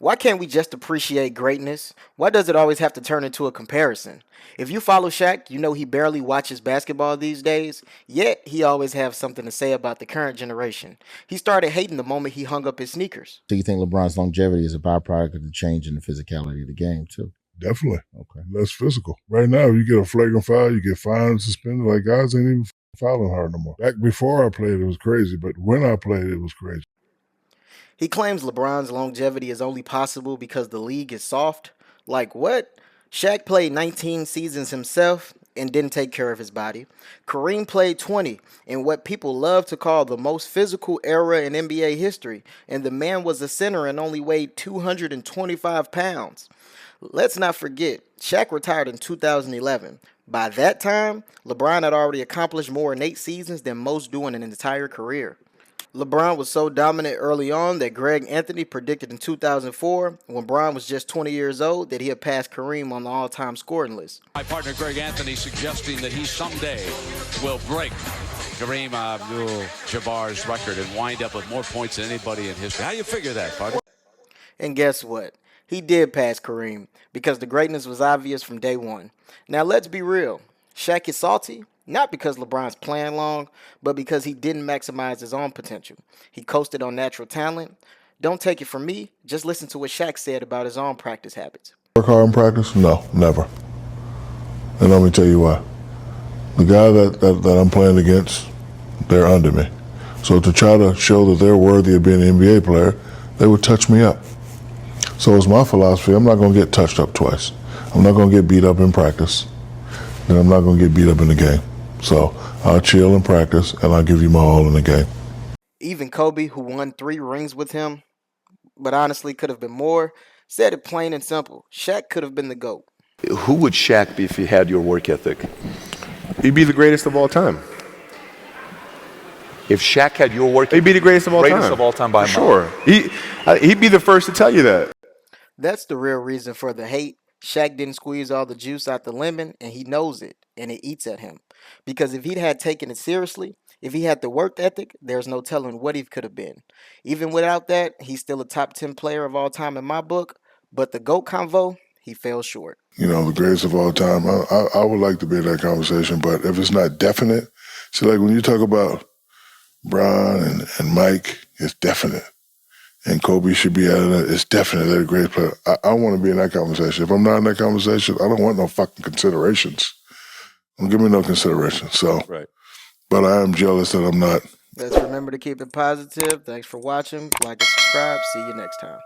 Why can't we just appreciate greatness? Why does it always have to turn into a comparison? If you follow Shaq, you know he barely watches basketball these days, yet he always has something to say about the current generation. He started hating the moment he hung up his sneakers. So you think LeBron's longevity is a byproduct of the change in the physicality of the game, too? Definitely. Okay. Less physical. Right now, you get a flagrant foul, you get fined, suspended. Like, guys ain't even fouling hard no more. Back before I played, it was crazy, but when I played, it was crazy. He claims LeBron's longevity is only possible because the league is soft. Like what? Shaq played 19 seasons himself and didn't take care of his body. Kareem played 20 in what people love to call the most physical era in NBA history, and the man was a center and only weighed 225 pounds. Let's not forget, Shaq retired in 2011. By that time, LeBron had already accomplished more in 8 seasons than most do in an entire career. LeBron was so dominant early on that Greg Anthony predicted in 2004, when Bron was just 20 years old, that he had passed Kareem on the all-time scoring list. My partner Greg Anthony suggesting that he someday will break Kareem Abdul-Jabbar's record and wind up with more points than anybody in history. How do you figure that, partner? And guess what? He did pass Kareem because the greatness was obvious from day one. Now let's be real. Shaq is salty, not because LeBron's playing long, but because he didn't maximize his own potential. He coasted on natural talent. Don't take it from me. Just listen to what Shaq said about his own practice habits. Work hard in practice? No, never. And let me tell you why. The guy that I'm playing against, they're under me. So to try to show that they're worthy of being an NBA player, they would touch me up. So it's my philosophy, I'm not going to get touched up twice. I'm not going to get beat up in practice, and I'm not going to get beat up in the game. So I'll chill in practice, and I'll give you my all in the game. Even Kobe, who won 3 rings with him, but honestly could have been more, said it plain and simple. Shaq could have been the GOAT. Who would Shaq be if he had your work ethic? He'd be the greatest of all time. If Shaq had your work ethic, He'd be the greatest of all time. Greatest of all time by a mile. Sure. He'd be the first to tell you that. That's the real reason for the hate. Shaq didn't squeeze all the juice out the lemon, and he knows it, and it eats at him. Because if he had taken it seriously, if he had the work ethic, there's no telling what he could have been. Even without that, he's still a top 10 player of all time in my book, but the GOAT convo, he fell short. You know, the greatest of all time, I would like to be in that conversation, but if it's not definite, see, like when you talk about Bron and Mike, it's definite. And Kobe should be out of that. It's definite they're a great player. I want to be in that conversation. If I'm not in that conversation, I don't want no fucking considerations. Don't give me no consideration. So, Right. But I am jealous that I'm not. Let's remember to keep it positive. Thanks for watching. Like and subscribe. See you next time.